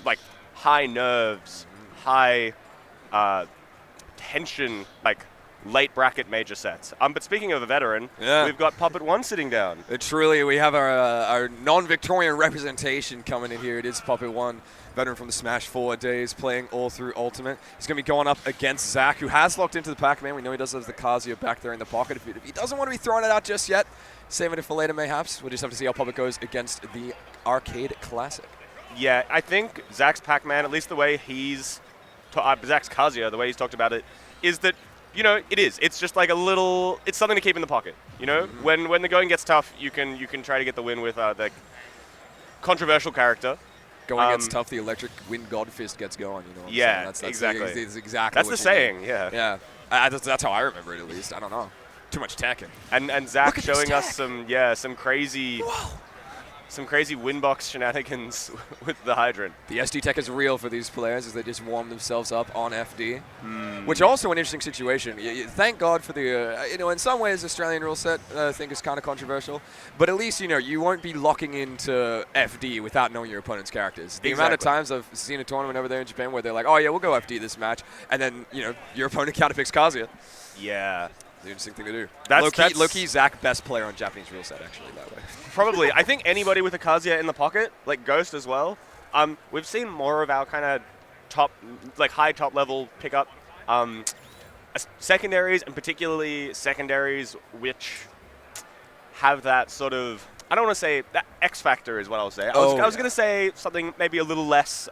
like high nerves, high tension, like late bracket major sets. But speaking of a veteran, we've got Poppt1 sitting down. Truly, we have our non-Victorian representation coming in here. It is Poppt1, veteran from the Smash 4 days, playing all through Ultimate. He's going to be going up against Zach, who has locked into the Pac-Man. We know he does have the Kazuya back there in the pocket. If he doesn't want to be throwing it out just yet, saving it for later mayhaps. We'll just have to see how Poppt goes against the Arcade Classic. Yeah, I think Zach's Pac-Man, at least the way he's Zach's Kazuya, the way he's talked about it, is that it's just like a little, it's something to keep in the pocket. When the going gets tough, you can try to get the win with the controversial character. Going gets tough, the electric wind god fist gets going. You know what I'm saying? That's exactly. That's exactly. That's the saying. Yeah. Yeah. That's how I remember it, at least. I don't know. Too much tacking. And Zach showing us some crazy. Whoa. Some crazy windbox shenanigans with the Hydrant. The SD tech is real for these players as they just warm themselves up on FD, which also an interesting situation. Thank God for the, in some ways Australian rule set I think is kind of controversial, but at least, you won't be locking into FD without knowing your opponent's characters. The amount of times I've seen a tournament over there in Japan where they're like, oh yeah, we'll go FD this match, and then, your opponent counterpicks Kazuya. Yeah. The interesting thing to do. Low-key, Zach, best player on Japanese rule set, actually, that way. Probably. I think anybody with a Kazuya in the pocket, like Ghost as well, we've seen more of our kind of high top level pickup secondaries, and particularly secondaries which have that sort of, I don't want to say, that X factor is what I'll say. I was going to say something maybe a little less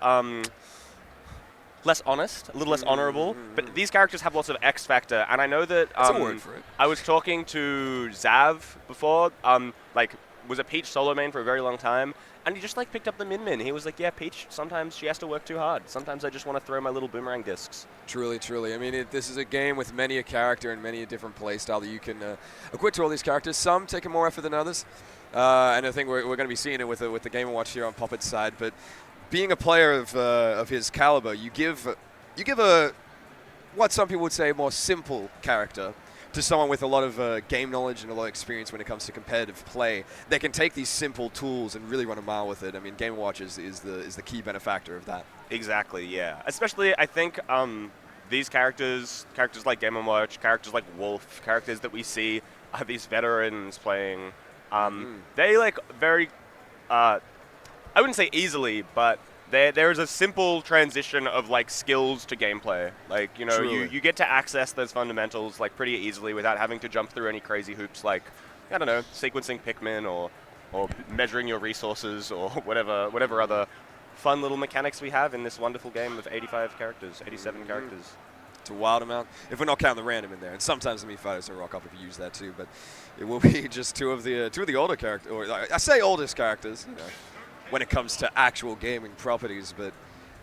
less honest, a little less honorable, but these characters have lots of X factor, and I know that That's a word for it. I was talking to Zav before, was a Peach solo main for a very long time, and he just picked up the min. He was like, yeah, Peach, sometimes she has to work too hard. Sometimes I just want to throw my little boomerang discs. Truly, truly. I mean, this is a game with many a character and many a different play style that you can equip to all these characters. Some taking more effort than others, and I think we're going to be seeing it with the Game & Watch here on Poppt side, but being a player of his caliber, you give a what some people would say more simple character to someone with a lot of game knowledge and a lot of experience when it comes to competitive play. They can take these simple tools and really run a mile with it. I mean, Game & Watch is the key benefactor of that. Exactly, yeah. Especially, I think these characters like Game & Watch, characters like Wolf, characters that we see these veterans playing, they very. I wouldn't say easily, but there's a simple transition of skills to gameplay. You get to access those fundamentals pretty easily without having to jump through any crazy hoops I don't know, sequencing Pikmin or measuring your resources or whatever other fun little mechanics we have in this wonderful game of 85 characters, 87 characters. It's a wild amount, if we're not counting the random in there. And sometimes the Mii Fighters will rock up if you use that too, but it will be just two of the older characters, or I say oldest characters, when it comes to actual gaming properties, but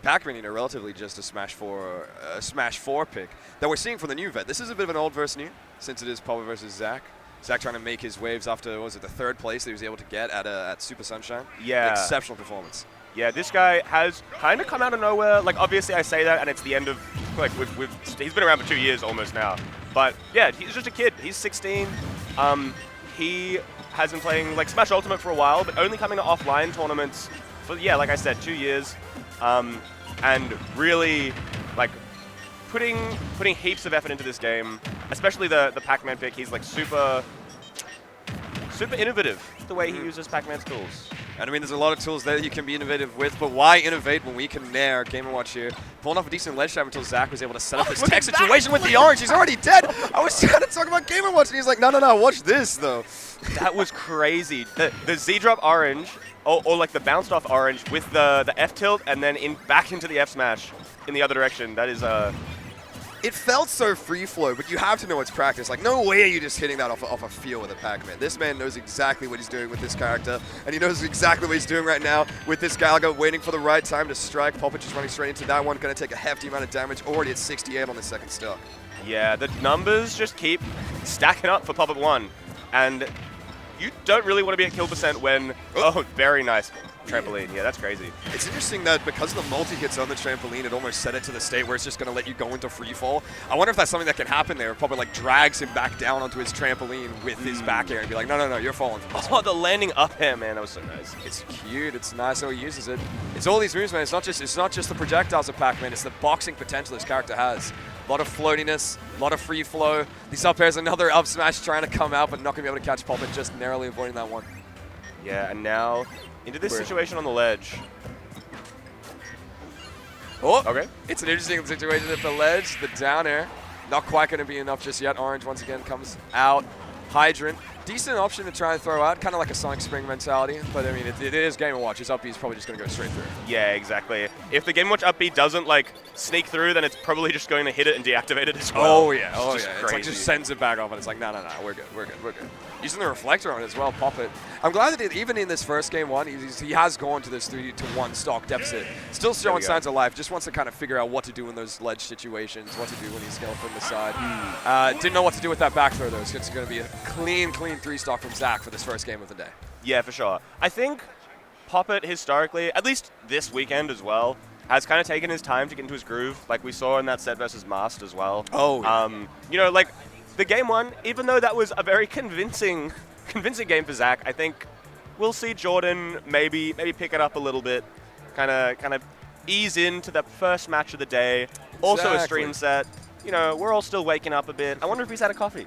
Pac-Man, relatively just a Smash 4 pick that we're seeing from the new vet. This is a bit of an old versus new, since it is Poppt versus Zach. Zach trying to make his waves after, the third place that he was able to get at Super Sunshine? Yeah. Exceptional performance. Yeah, this guy has kind of come out of nowhere. Obviously I say that, and it's the end of, he's been around for 2 years almost now. But yeah, he's just a kid. He's 16. He has been playing Smash Ultimate for a while, but only coming to offline tournaments for, like I said, 2 years. And really, putting heaps of effort into this game, especially the Pac-Man pick. He's super innovative the way he uses Pac-Man's tools. And I mean, there's a lot of tools there that you can be innovative with, but why innovate when we can nair Game & Watch here? Pulling off a decent ledge trap until Zach was able to set up this tech situation with the orange. He's already dead. I was trying to talk about Game & Watch, and he's like, no, watch this, though. That was crazy. The Z-drop orange, or the bounced off orange with the F-tilt, and then back into the F-smash in the other direction. That is It felt so free flow, but you have to know it's practice. No way are you just hitting that off a feel with a Pac-Man. This man knows exactly what he's doing with this character, and he knows exactly what he's doing right now with this Galaga, waiting for the right time to strike. Poppt just running straight into that one, going to take a hefty amount of damage, already at 68 on the second stock. Yeah, the numbers just keep stacking up for Poppt1, and you don't really want to be at kill percent when... Oh, very nice trampoline. Yeah, that's crazy. It's interesting that because the multi-hits on the trampoline, it almost set it to the state where it's just going to let you go into free fall. I wonder if that's something that can happen there. Probably like drags him back down onto his trampoline with his back air and be like, no, you're falling from this Oh, the landing up air, man, that was so nice. It's cute. It's nice how he uses it. It's all these moves, man. It's not just the projectiles of Pac-Man. It's the boxing potential this character has. A lot of floatiness, a lot of free flow. These up airs, another up smash trying to come out, but not going to be able to catch Poppt1, just narrowly avoiding that one. Yeah, and now into this situation on the ledge. Oh, okay. It's an interesting situation at the ledge. The down air, not quite going to be enough just yet. Orange once again comes out. Hydrant, decent option to try and throw out, kind of like a Sonic Spring mentality. But I mean, it is Game & Watch. His up B is probably just going to go straight through. Yeah, exactly. If the Game & Watch up B doesn't like sneak through, then it's probably just going to hit it and deactivate it as well. Oh yeah, It's It's like just sends it back off, and it's like, no, we're good. Using the reflector on it as well, Poppt1. I'm glad that even in this first game one, he has gone to this 3-1 stock deficit. Still showing signs of life. Just wants to kind of figure out what to do in those ledge situations, what to do when he's going from the side. Didn't know what to do with that back throw though. It's going to be a clean 3 stock from Zach for this first game of the day. Yeah, for sure. I think Poppt1 historically, at least this weekend as well, has kind of taken his time to get into his groove, like we saw in that set versus Mast as well. Oh, yeah. You know, like the game one, even though that was a very convincing game for Zach, I think we'll see Jordan maybe pick it up a little bit, kind of ease into the first match of the day. Also a stream set. You know, we're all still waking up a bit. I wonder if he's had a coffee.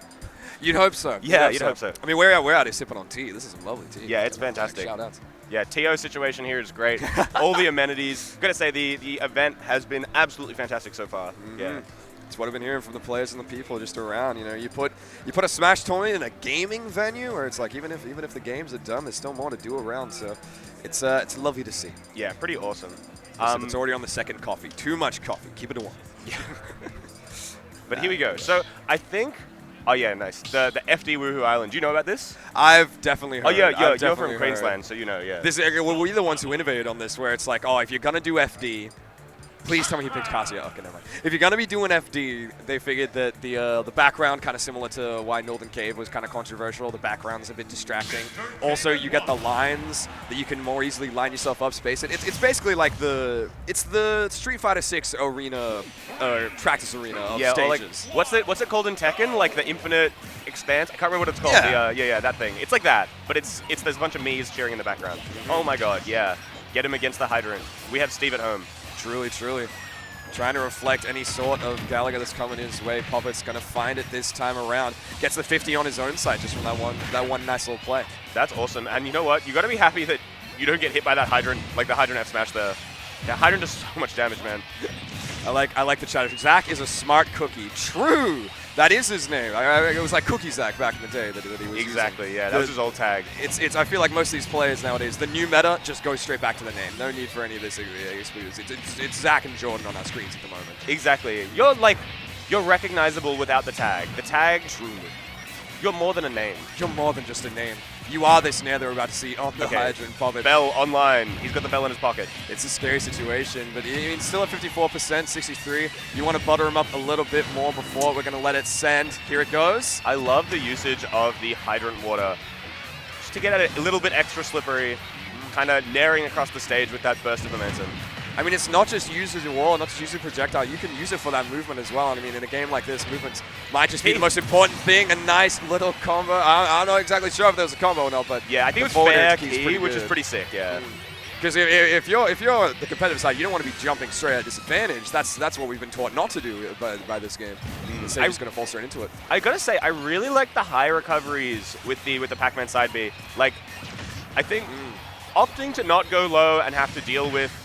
You'd hope so. Yeah, you'd hope so. I mean, we're out here sipping on tea. This is some lovely tea. Yeah, it's fantastic. Shout outs. Yeah, TO situation here is great. All the amenities. Gotta say, the event has been absolutely fantastic so far. Yeah. It's what I've been hearing from the players and the people just around. You know, you put a Smash tournament in a gaming venue where it's like even if the games are done, there's still more to do around. So it's lovely to see. Yeah, pretty awesome. It's already on the second coffee. Too much coffee. Keep it to one. Yeah. But here we go. So I think. Oh yeah, nice. The FD Woohoo Island. Do you know about this? I've definitely heard. Oh yeah, you're from Queensland, so you know. Yeah. We're the ones who innovated on this, where it's like, oh, if you're gonna do FD. Please tell me he picked Kazuya. Okay, never mind. If you're going to be doing FD, they figured that the background, kind of similar to why Northern Cave was kind of controversial, the background's a bit distracting. Also, you get the lines that you can more easily line yourself up, space it. It's basically like the Street Fighter 6 arena, practice arena of stages. Like, what's it called in Tekken? Like the Infinite Expanse? I can't remember what it's called. Yeah. That thing. It's like that, but it's there's a bunch of me's cheering in the background. Oh my god, yeah. Get him against the hydrant. We have Steve at home. Truly. Trying to reflect any sort of Gallagher that's coming his way. Poppt1's going to find it this time around. Gets the 50 on his own side just from that one nice little play. That's awesome. And you know what? You got to be happy that you don't get hit by that hydrant, like the hydrant F smash there. Yeah, hydrant does so much damage, man. I like the challenge. Zach is a smart cookie. True. That is his name. It was like Cookie Zach back in the day that he was exactly, using. Yeah. That was his old tag. I feel like most of these players nowadays, the new meta just goes straight back to the name. No need for any of this. It's Zach and Jordan on our screens at the moment. Exactly. You're recognizable without the tag. The tag, truly. You're more than a name. You're more than just a name. You are this nair that we're about to see on the hydrant. Poppt1. Bell online. He's got the bell in his pocket. It's a scary situation, but I mean, still at 54%, 63. You want to butter him up a little bit more before we're going to let it send. Here it goes. I love the usage of the hydrant water. Just to get it a little bit extra slippery, kind of naring across the stage with that burst of momentum. I mean, it's not just used as a wall, not just used as a projectile. You can use it for that movement as well. I mean, in a game like this, movements might just be the most important thing. A nice little combo. I'm not exactly sure if there was a combo or not, but yeah, I think it was fair key, which is pretty sick. Yeah. Because if you're the competitive side, you don't want to be jumping straight at disadvantage. That's what we've been taught not to do by this game. Instead, just going to fall straight into it. I gotta say, I really like the high recoveries with the Pac-Man side B. Like, I think opting to not go low and have to deal with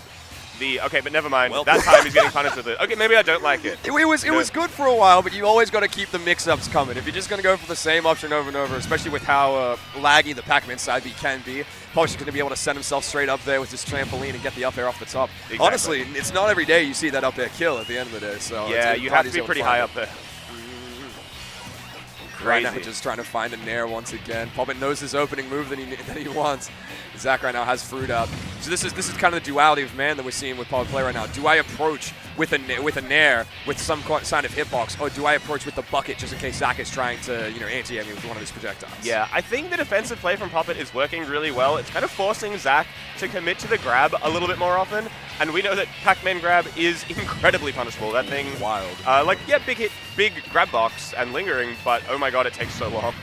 okay, but never mind. Well, that time he's getting punished with it. Okay, maybe I don't like it. It was good for a while, but you always got to keep the mix-ups coming. If you're just going to go for the same option over and over, especially with how laggy the Pac-Man side B can be, Poppt1's going to be able to send himself straight up there with his trampoline and get the up air off the top. Exactly. Honestly, it's not every day you see that up air kill at the end of the day. So yeah, you have to be pretty high up there. Right now, just trying to find a nair once again. Poppt1 knows his opening move that he wants. Zach right now has fruit out. So this is kind of the duality of man that we're seeing with Poppt play right now. Do I approach with a nair with some sign of hitbox, or do I approach with the bucket just in case Zach is trying to anti-aim me with one of his projectiles? Yeah, I think the defensive play from Poppt is working really well. It's kind of forcing Zach to commit to the grab a little bit more often, and we know that Pac-Man grab is incredibly punishable. That thing, wild. Like, yeah, big hit, big grab box and lingering, but oh my god, it takes so long.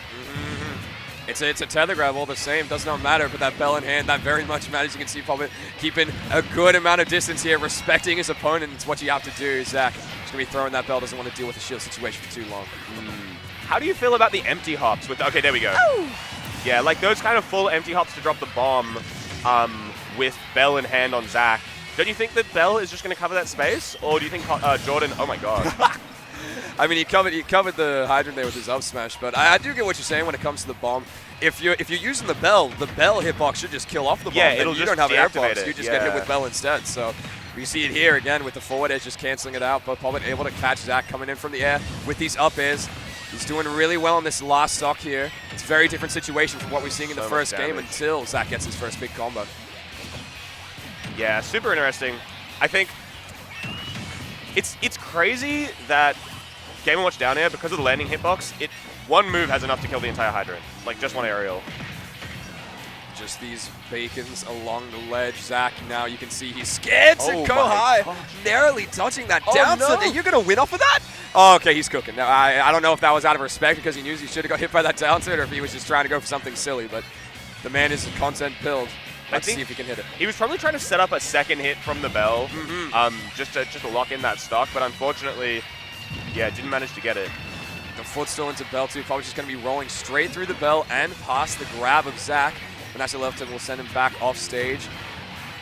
It's a tether grab all the same, does not matter, but that bell in hand, that very much matters. You can see Poppt keeping a good amount of distance here, respecting his opponent. It's what you have to do. Zach is going to be throwing that bell, doesn't want to deal with the shield situation for too long. How do you feel about the empty hops? Okay, there we go. Ow! Yeah, like those kind of full empty hops to drop the bomb with bell in hand on Zach. Don't you think that Bell is just going to cover that space? Or do you think Jordan, oh my god. I mean, he covered the hydrant there with his up smash, but I do get what you're saying when it comes to the bomb. If you're using the bell hitbox should just kill off the bomb. Yeah, it'll you just don't have air box. it. You just get hit with bell instead. So you see it here again with the forward edge just canceling it out, but Poppt able to catch Zach coming in from the air with these up airs. He's doing really well in this last stock here. It's a very different situation from what we're seeing in the first game until Zach gets his first big combo. Yeah, super interesting. I think it's crazy that Game & Watch down air, because of the landing hitbox, one move has enough to kill the entire hydrant. Like, just one aerial. Just these bacons along the ledge. Zach, now you can see he's scared to go high. Gosh. Narrowly dodging that down. So you're going to win off of that? Oh, okay, he's cooking. Now, I don't know if that was out of respect because he knew he should have got hit by that down tilt, or if he was just trying to go for something silly, but the man is content build. Let's see if he can hit it. He was probably trying to set up a second hit from the bell, just to lock in that stock, but unfortunately, yeah, didn't manage to get it. The foot still into bell too. Probably just going to be rolling straight through the bell and past the grab of Zach. And actually left him will send him back off stage.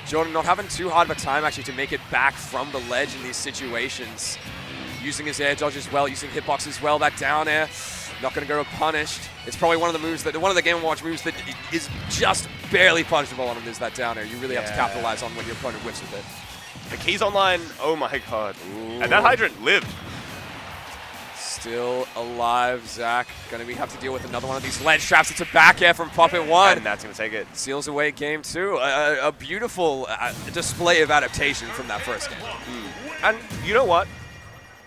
Jordan not having too hard of a time actually to make it back from the ledge in these situations. Using his air dodge as well, using hitbox as well. That down air, not going to go punished. It's probably one of the moves one of the Game & Watch moves that is just barely punishable on him is that down air. You really have to capitalize on when your opponent whips with it. The key's online. Oh my god. Ooh. And that hydrant lived. Still alive, Zach. Gonna have to deal with another one of these ledge traps. It's a back air from Poppt1. And that's gonna take it. Seals away game two. A beautiful display of adaptation from that first game. And you know what?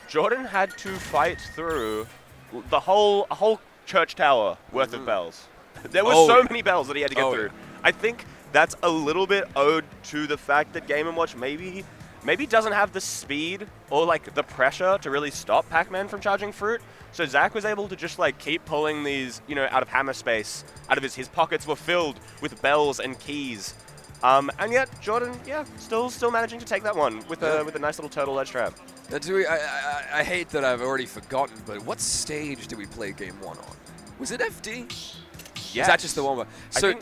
Jordan had to fight through a whole church tower worth of bells. There were so many bells that he had to get through. I think that's a little bit owed to the fact that Game & Watch maybe doesn't have the speed or like the pressure to really stop Pac-Man from charging fruit. So Zach was able to just like keep pulling these, out of hammer space, out of his pockets were filled with bells and keys. And yet Jordan, still managing to take that one with a nice little turtle edge trap. I hate that I've already forgotten, but what stage did we play game 1 on? Was it FD? Yeah. Is that just the one? So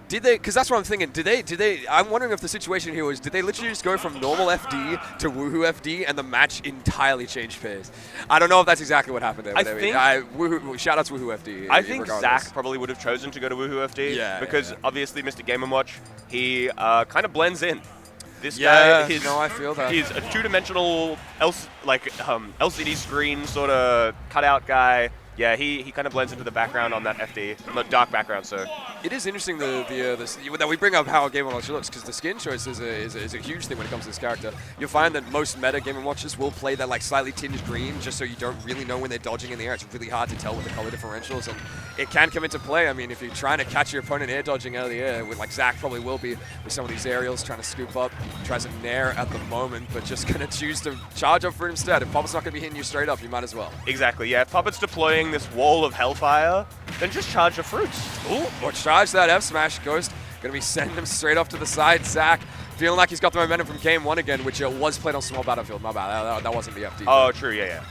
did they? Because that's what I'm thinking. Did they? I'm wondering if the situation here was, did they literally just go from normal FD to Woohoo FD and the match entirely changed pace? I don't know if that's exactly what happened there. Shout out to Woohoo FD. I think Zach probably would have chosen to go to Woohoo FD because obviously Mr. Game & Watch, he kind of blends in. This guy, I feel that. He's a two-dimensional LCD screen sort of cutout guy. Yeah, he kind of blends into the background on that FD, the dark background. So it is interesting that we bring up how Game & Watch looks, because the skin choice is a huge thing when it comes to this character. You'll find that most meta Game & Watches will play that like slightly tinged green, just so you don't really know when they're dodging in the air. It's really hard to tell with the color differentials, and it can come into play. I mean, if you're trying to catch your opponent air dodging out of the air, like Zach probably will be with some of these aerials, trying to scoop up, tries a nair at the moment, but just gonna choose to charge up for it instead. If Poppt not gonna be hitting you straight up, you might as well. Exactly. Yeah, if Poppt's deploying this wall of hellfire, then just charge the fruits. Ooh, or charge that F smash. Ghost gonna be sending him straight off to the side. Zach feeling like he's got the momentum from game 1 again, which was played on small battlefield. My bad, that wasn't the FD. Oh, true, yeah.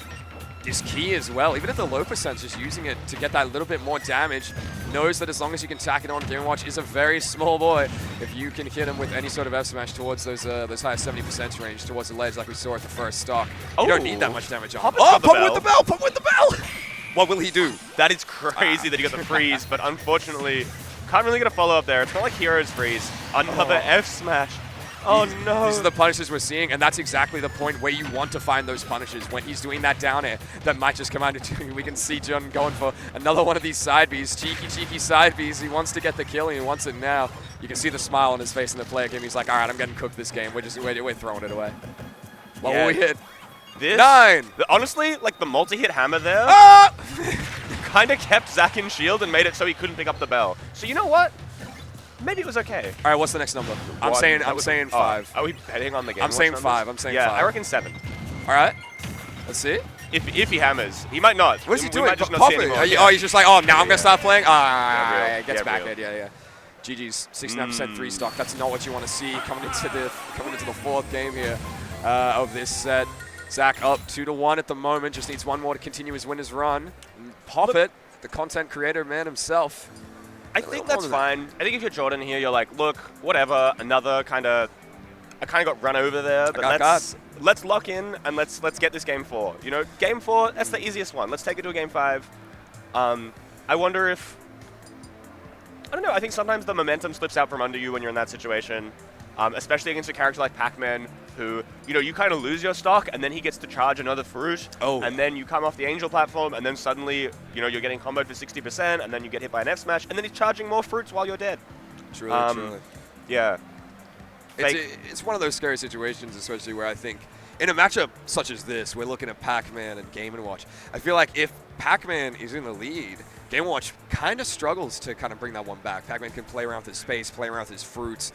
His key as well, even at the low percent, just using it to get that little bit more damage. Knows that as long as you can tack it on, Game & Watch is a very small boy. If you can hit him with any sort of F smash towards those high 70% range, towards the ledge like we saw at the first stock, you don't need that much damage on him. Poppt with the bell! Poppt with the bell! What will he do? That is crazy that he got the freeze, but unfortunately, can't really get a follow-up there. It's not like Hero's freeze. Another F smash. Oh, no. These are the punishes we're seeing, and that's exactly the point where you want to find those punishes. When he's doing that down air, that might just come out into we can see John going for another one of these side Bs. Cheeky side Bs. He wants to get the kill, and he wants it now. You can see the smile on his face in the player game. He's like, all right, I'm getting cooked this game. We're throwing it away. What will we hit? This, 9. Honestly, like the multi-hit hammer there kind of kept Zach in shield and made it so he couldn't pick up the bell. So you know what? Maybe it was okay. All right, what's the next number? I'm saying 5. Are we betting on the game? I'm saying 5. I'm saying 5. Yeah, I reckon 7. All right. Let's see. If he hammers, he might not. What's he We doing? might just not see anymore. Oh, he's just like, oh, now I'm gonna start playing. Yeah, Gets back real. in. Yeah. GG's 69% 3 stock. That's not what you want to see coming into the 4th game here of this set. Zach up 2-1 at the moment. Just needs one more to continue his winner's run. And Poppt1, the content creator man himself. I think that's fine. I think if you're Jordan here, you're like, look, whatever. Another kind of, I kind of got run over there, but let's lock in and let's get this game 4. You know, game 4, that's the easiest one. Let's take it to a game 5. I wonder if, I don't know. I think sometimes the momentum slips out from under you when you're in that situation, especially against a character like Pac-Man, who, you know, you kind of lose your stock, and then he gets to charge another fruit, and then you come off the Angel platform, and then suddenly, you know, you're getting comboed for 60%, and then you get hit by an F smash, and then he's charging more fruits while you're dead. Truly. Yeah. It's one of those scary situations, especially where I think in a matchup such as this, we're looking at Pac-Man and Game & Watch. I feel like if Pac-Man is in the lead, Game & Watch kind of struggles to kind of bring that one back. Pac-Man can play around with his space, play around with his fruits.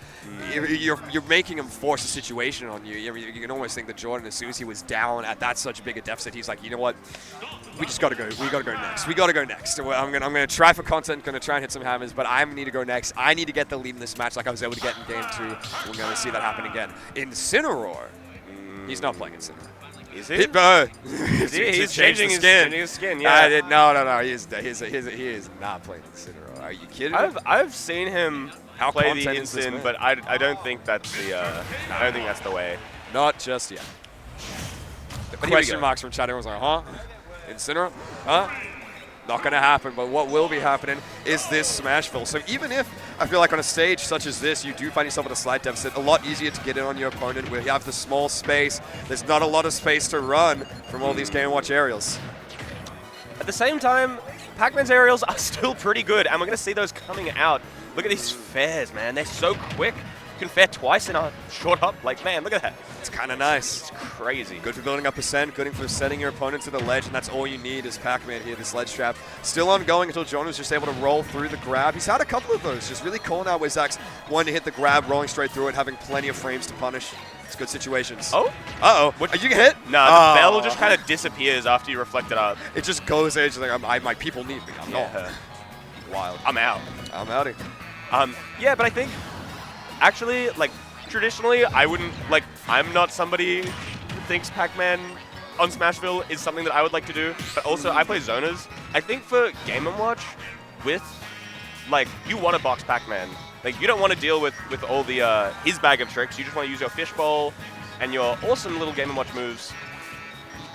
You're making him force a situation on you. You can almost think that Jordan, as soon as he was down at that such big a deficit, he's like, you know what? We just gotta go. We gotta go next. We gotta go next. I'm gonna try for content. Gonna try and hit some hammers, but I need to go next. I need to get the lead in this match, like I was able to get in game 2. We're gonna see that happen again. Incineroar. He's not playing Incineroar. Is he? He's changing his skin. Yeah. No. He is not playing Incineroar. Are you kidding me? I've seen him play the Incin, but I don't think that's the I don't think that's the way. Not just yet. The question marks from chat. Everyone's like, huh? Incineroar? Huh? Not going to happen, but what will be happening is this Smashville. So even if I feel like on a stage such as this, you do find yourself at a slight deficit, a lot easier to get in on your opponent where you have the small space. There's not a lot of space to run from all these Game & Watch aerials. At the same time, Pac-Man's aerials are still pretty good, and we're going to see those coming out. Look at these fares, man. They're so quick. You can fare twice in a short up. Like, man, look at that. It's kind of nice. It's crazy. Good for building up percent, good for setting your opponent to the ledge, and that's all you need is Pac-Man here, this ledge trap. Still ongoing until John was just able to roll through the grab. He's had a couple of those, just really calling out where Zach's wanting to hit the grab, rolling straight through it, having plenty of frames to punish. It's good situations. Oh? Uh-oh. Are you hit? No, the bell just kind of disappears after you reflect it up. It just goes there, just like, my people need me. I'm not. Wild. I'm out. I'm outie. Yeah, but I think, actually, like, traditionally, I wouldn't, like, I'm not somebody who thinks Pac-Man on Smashville is something that I would like to do, but also I play zoners. I think for Game & Watch, with, like, you want to box Pac-Man. Like, you don't want to deal with all the, his bag of tricks. You just want to use your fishbowl and your awesome little Game & Watch moves.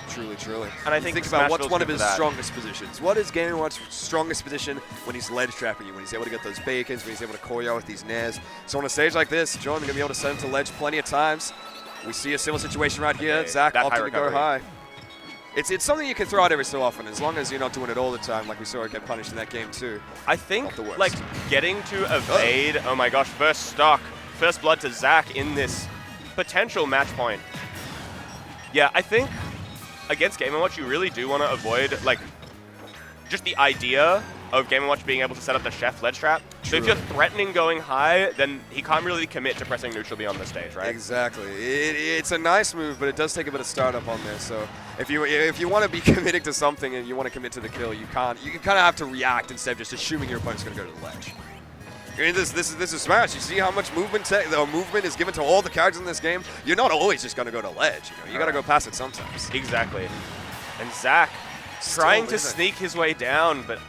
Truly. And I think about what's one of his strongest positions. What is Game & Watch's strongest position when he's ledge trapping you, when he's able to get those bacons, when he's able to call you out with these nairs. So on a stage like this, John going to be able to send him to ledge plenty of times. We see a similar situation right here. Okay, Zach opting to go high. It's something you can throw out every so often, as long as you're not doing it all the time, like we saw it get punished in that game too. I think, like, getting to evade, oh my gosh, first stock, first blood to Zach in this potential match point. Yeah, I think against Game & Watch, you really do want to avoid, like, just the idea of Game & Watch being able to set up the chef ledge trap. So if you're threatening going high, then he can't really commit to pressing neutral beyond the stage, right? Exactly. It's a nice move, but it does take a bit of startup on there. So if you want to be committing to something and you want to commit to the kill, you can't. You kind of have to react instead of just assuming your opponent's going to go to the ledge. I mean, this is Smash. You see how much movement is given to all the characters in this game? You're not always just going to go to ledge. You got to go past it sometimes. Exactly. And Zach trying to sneak his way down, but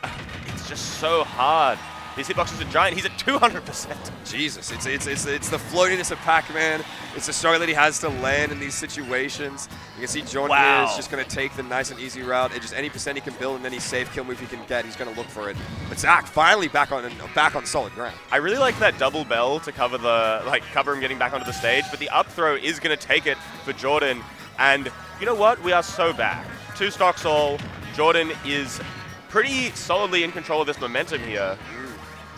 it's just so hard. His hitbox is a giant. He's at 200%. Jesus, it's the floatiness of Pac-Man. It's the struggle that he has to land in these situations. You can see Jordan here is just going to take the nice and easy route. And just any percent he can build and any safe kill move he can get, he's going to look for it. But Zach finally back on solid ground. I really like that double bell to cover cover him getting back onto the stage. But the up throw is going to take it for Jordan. And you know what? We are so back. 2 stocks all. Jordan is pretty solidly in control of this momentum here.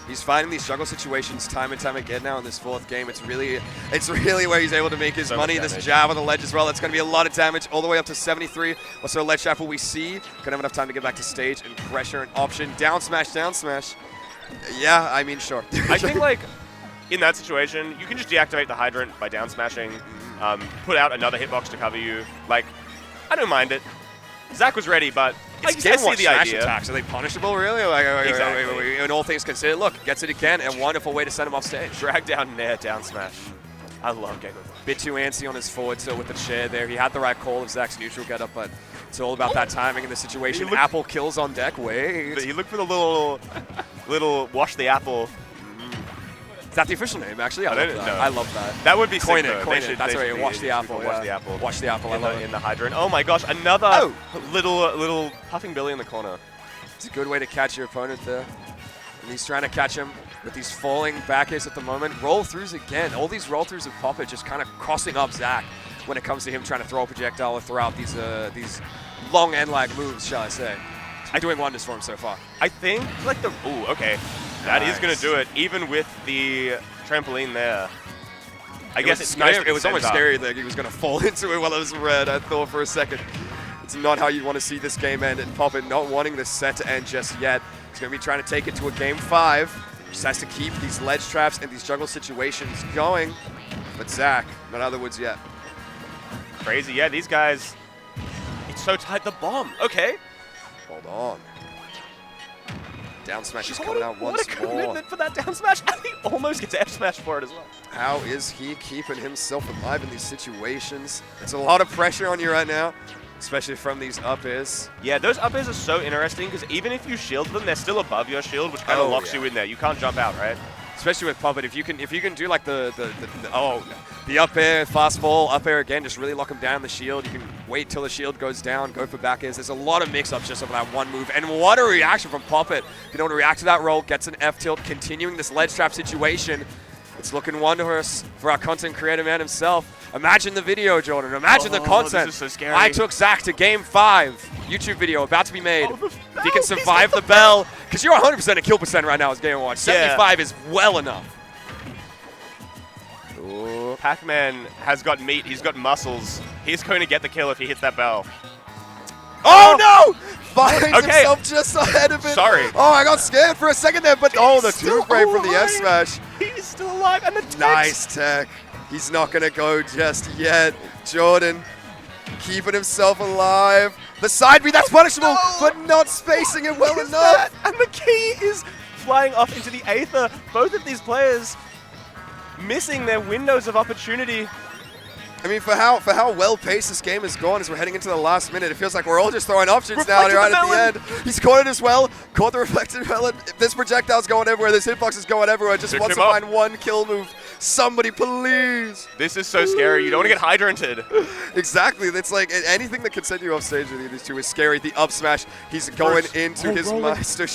He's finding these struggle situations time and time again now in this 4th game. It's really where he's able to make his money. This jab on the ledge as well. That's going to be a lot of damage all the way up to 73. Also, ledge trap will we see. Going to have enough time to get back to stage and pressure an option. Down smash, down smash. Yeah, I mean, sure. I think, like, in that situation, you can just deactivate the hydrant by down smashing, put out another hitbox to cover you. Like, I don't mind it. Zach was ready, but I see the idea. Attacks. Are they punishable, really? Like, exactly. In all things considered, look, gets it again, and wonderful way to send him off stage. Drag down nair, down smash. I love game over. Bit too antsy on his forward tilt with the chair there. He had the right call of Zach's neutral getup, but it's all about that timing in the situation. Apple kills on deck. Wait. He looked for the little wash the apple. Is that the official name, actually? I love that. No. I love that. That would be coin sick, it, coin it. That's right. Watch the apple. Watch the apple. Watch the apple. I love it. In the hydrant. Oh my gosh, another little puffing Billy in the corner. It's a good way to catch your opponent there. And he's trying to catch him with these falling back airs at the moment. Roll-throughs again. All these roll-throughs of Poppt just kind of crossing up Zach when it comes to him trying to throw a projectile or throw out these long end-lag moves, shall I say. He's doing wonders for him so far. I think, like the... Ooh, okay. That is going to do it, even with the trampoline there. I guess it's nice. It was almost scary that he was going to fall into it while it was red, I thought for a second. It's not how you want to see this game end, and Poppt not wanting this set to end just yet. He's going to be trying to take it to a game 5. Just has to keep these ledge traps and these juggle situations going. But Zach, not out of the woods yet. Crazy. Yeah, these guys, it's so tight. The bomb. Okay. Hold on. Down smash is coming out once more. What a commitment for that down smash. And he almost gets F smash for it as well. How is he keeping himself alive in these situations? It's a lot of pressure on you right now, especially from these up airs. Yeah, those up airs are so interesting because even if you shield them, they're still above your shield, which kind of locks you in there. You can't jump out, right? Especially with Poppt, if you can do like the up air, fast fall, up air again, just really lock him down the shield. You can wait till the shield goes down, go for back airs. There's a lot of mix-ups just of that one move. And what a reaction from Poppt. You know, to react to that roll, gets an F tilt, continuing this ledge trap situation. It's looking wondrous for our content creator man himself. Imagine the video, Jordan. Imagine the content. This is so scary. I took Zach to game 5. YouTube video about to be made. If he can survive the bell, because you're 100% a kill percent right now as Game & Watch. 75 is well enough. Pac-Man has got meat. He's got muscles. He's going to get the kill if he hits that bell. Oh, no! Finds himself just ahead of it. Sorry. Oh, I got scared for a second there, but the 2-frame from the F-smash. He's still alive, and the tech. Nice tech. He's not going to go just yet. Jordan keeping himself alive. The side B, that's punishable, but not spacing it well enough. And the key is flying off into the aether. Both of these players missing their windows of opportunity. I mean, for how well paced this game has gone as we're heading into the last minute, it feels like we're all just throwing options now right at the end. He's caught it as well. Caught the reflected melon. This projectile's going everywhere. This hitbox is going everywhere. Just wants to find one kill move. Somebody, please. This is so scary. You don't want to get hydranted. Exactly. It's like anything that can send you off stage with these two is scary. The up smash. He's going into his master.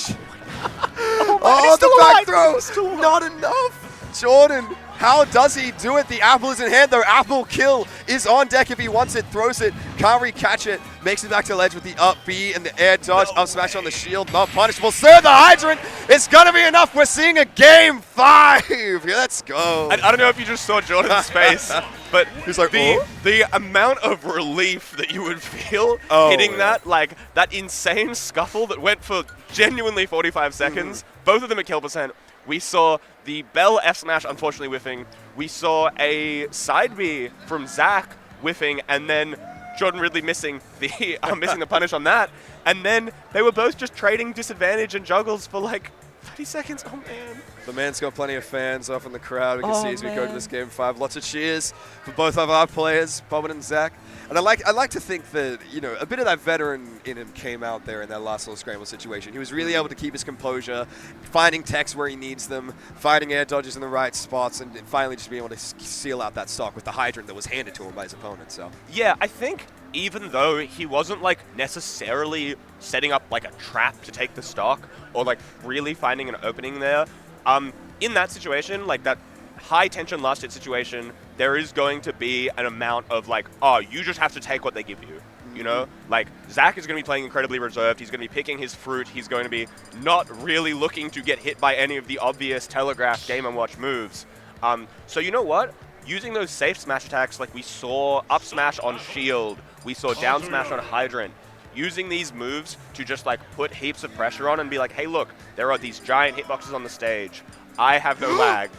Oh, the back throw. Not enough. Jordan. How does he do it? The apple is in hand, though. Apple kill is on deck if he wants it. Throws it. Can't re-catch it. Makes it back to ledge with the up B and the air dodge. Up smash on the shield. Not punishable. Sir, the hydrant is going to be enough. We're seeing a game 5. Let's go. I don't know if you just saw Jordan's face, but he's like, the amount of relief that you would feel hitting that, like that insane scuffle that went for genuinely 45 seconds. Both of them at kill percent. We saw the Bell F smash unfortunately whiffing. We saw a side B from Zach whiffing, and then Jordan Ridley missing the punish on that. And then they were both just trading disadvantage and juggles for like 30 seconds. Oh man. The man's got plenty of fans off in the crowd. We can see as we go to this man. game 5. Lots of cheers for both of our players, Poppt1 and Zach. And I like to think that, you know, a bit of that veteran in him came out there in that last little scramble situation. He was really able to keep his composure, finding techs where he needs them, fighting air dodges in the right spots, and finally just being able to seal out that stock with the hydrant that was handed to him by his opponent. So Yeah, I think even though he wasn't like necessarily setting up like a trap to take the stock or like really finding an opening there, in that situation, like that high tension last hit situation, there is going to be an amount of like, oh, you just have to take what they give you. You know, like Zach is going to be playing incredibly reserved. He's going to be picking his fruit. He's going to be not really looking to get hit by any of the obvious telegraphed Game & Watch moves. So you know what? Using those safe smash attacks, like we saw up smash on shield, we saw down smash on hydrant, using these moves to just like put heaps of pressure on and be like, hey, look, there are these giant hitboxes on the stage. I have no lag.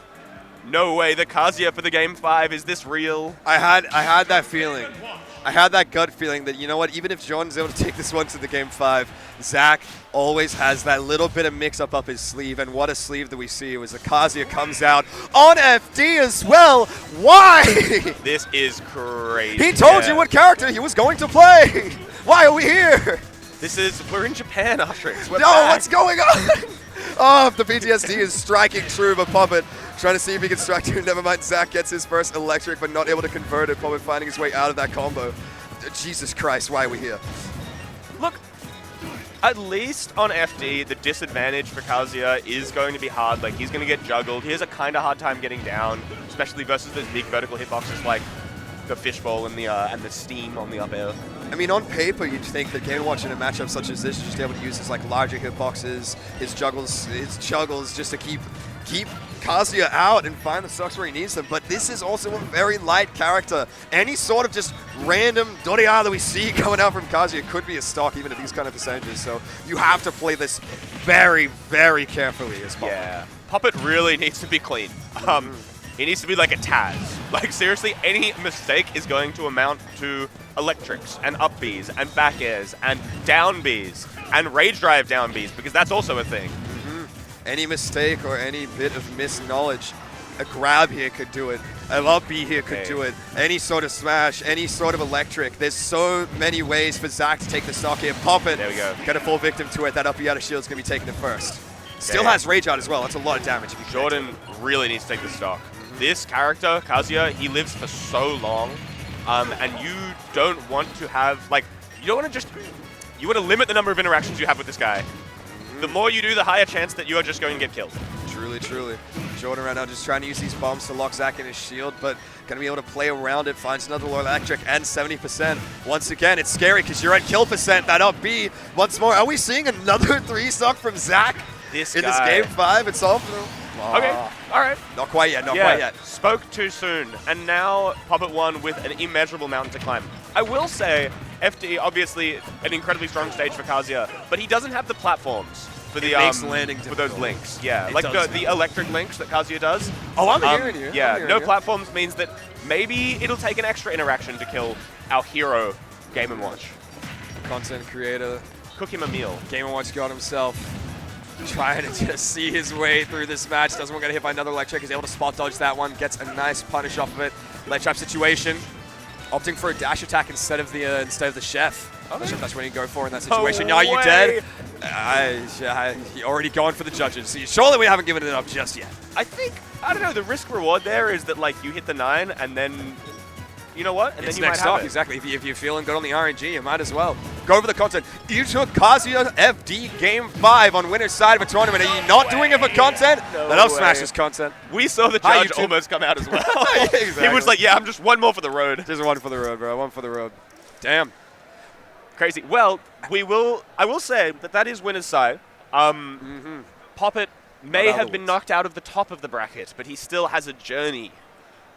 No way, the Kazuya for the game 5. Is this real? I had that feeling. I had that gut feeling that, you know what, even if Jordan's able to take this one to the game 5, Zach always has that little bit of mix-up up his sleeve, and what a sleeve that we see as the Kazuya comes out on FD as well. Why? This is crazy. He told you what character he was going to play. Why are we here? We're in Japan, Astrix. No, what's going on? Oh, the PTSD is striking true, but Poppt1 trying to see if he can strike two. Never mind, Zach gets his first electric, but not able to convert it. Poppt1 finding his way out of that combo. Jesus Christ, why are we here? Look, at least on FD, the disadvantage for Kazuya is going to be hard. Like, he's going to get juggled. He has a kind of hard time getting down, especially versus those big vertical hitboxes like the fishbowl and the steam on the up air. I mean, on paper, you'd think that Game & Watch in a matchup such as this, just able to use his like larger hitboxes, his juggles, just to keep Kazuya out and find the stocks where he needs them. But this is also a very light character. Any sort of just random Doria that we see coming out from Kazuya could be a stock, even at these kind of percentages. So you have to play this very, very carefully as Poppt1. Yeah, Poppt1 really needs to be clean. He needs to be like a Taz. Like, seriously, any mistake is going to amount to electrics and up Bs and back airs and down Bs and rage drive down Bs, because that's also a thing. Any mistake or any bit of misknowledge, a grab here could do it. A up B here could do it. Any sort of smash, any sort of electric. There's so many ways for Zach to take the stock here. Poppt1, there we go. Gonna fall victim to it. That up B out of shield is gonna be taken at first. Still has rage out as well. That's a lot of damage. If you Jordan really needs to take the stock. This character, Kazuya, he lives for so long, and you don't want to have, like, you don't want to just, you want to limit the number of interactions you have with this guy. The more you do, the higher chance that you are just going to get killed. Truly, truly. Jordan right now just trying to use these bombs to lock Zach in his shield, but going to be able to play around it, finds another low electric and 70%. Once again, it's scary because you're at kill percent, that up B. Once more, are we seeing another 3-stock from Zach in this game 5? It's all Okay, all right. Not quite yet, not quite yet. Spoke too soon, and now Poppt1 with an immeasurable mountain to climb. I will say, FD, obviously an incredibly strong stage for Kazuya, but he doesn't have the platforms for the landing for those links. Yeah, It like does the electric links that Kazuya does. Oh, I'm hearing you. Yeah, I'm hearing no you. platforms means that maybe it'll take an extra interaction to kill our hero, Game & Watch. Content creator, Cook him a meal. Game & Watch got himself trying to just see his way through this match. Doesn't want to get hit by another electric. He's able to spot dodge that one. Gets a nice punish off of it. Ledge trap situation. Opting for a dash attack instead of the chef. I'm not sure if that's what you go for in that situation. No Are you way. dead? You're already going for the judges. So surely we haven't given it up just yet. I think, I don't know, the risk reward there is that like you hit the 9 and then, you know what? And It's then you next might have up, it. exactly. If you're feeling good on the RNG, you might as well. Go over the content. You took Kazuya FD Game 5 on winner's side of a tournament. Are you not doing it for content? No Let up way. smash this content. We saw the Hi, judge YouTube. almost come out as well. Yeah, exactly. He was like, yeah, I'm just one more for the road. Just one for the road, bro. One for the road. Damn. Crazy. Well, I will say that is winner's side. Poppt1 may Not have been otherwise. knocked out of the top of the bracket, but he still has a journey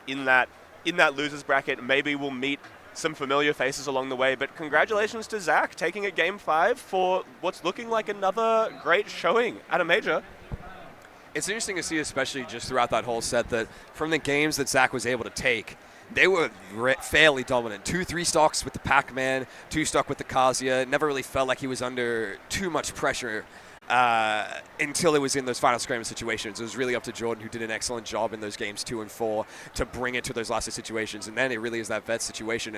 in that loser's bracket. Maybe we'll meet some familiar faces along the way, but congratulations to Zach taking it game 5 for what's looking like another great showing at a major. It's interesting to see, especially just throughout that whole set, that from the games that Zach was able to take, they were fairly dominant. 2 3-stocks with the Pac-Man, 2-stock with the Kazuya. It never really felt like he was under too much pressure until it was in those final scrimmage situations. It was really up to Jordan, who did an excellent job in those games 2 and 4, to bring it to those last situations. And then it really is that vet situation.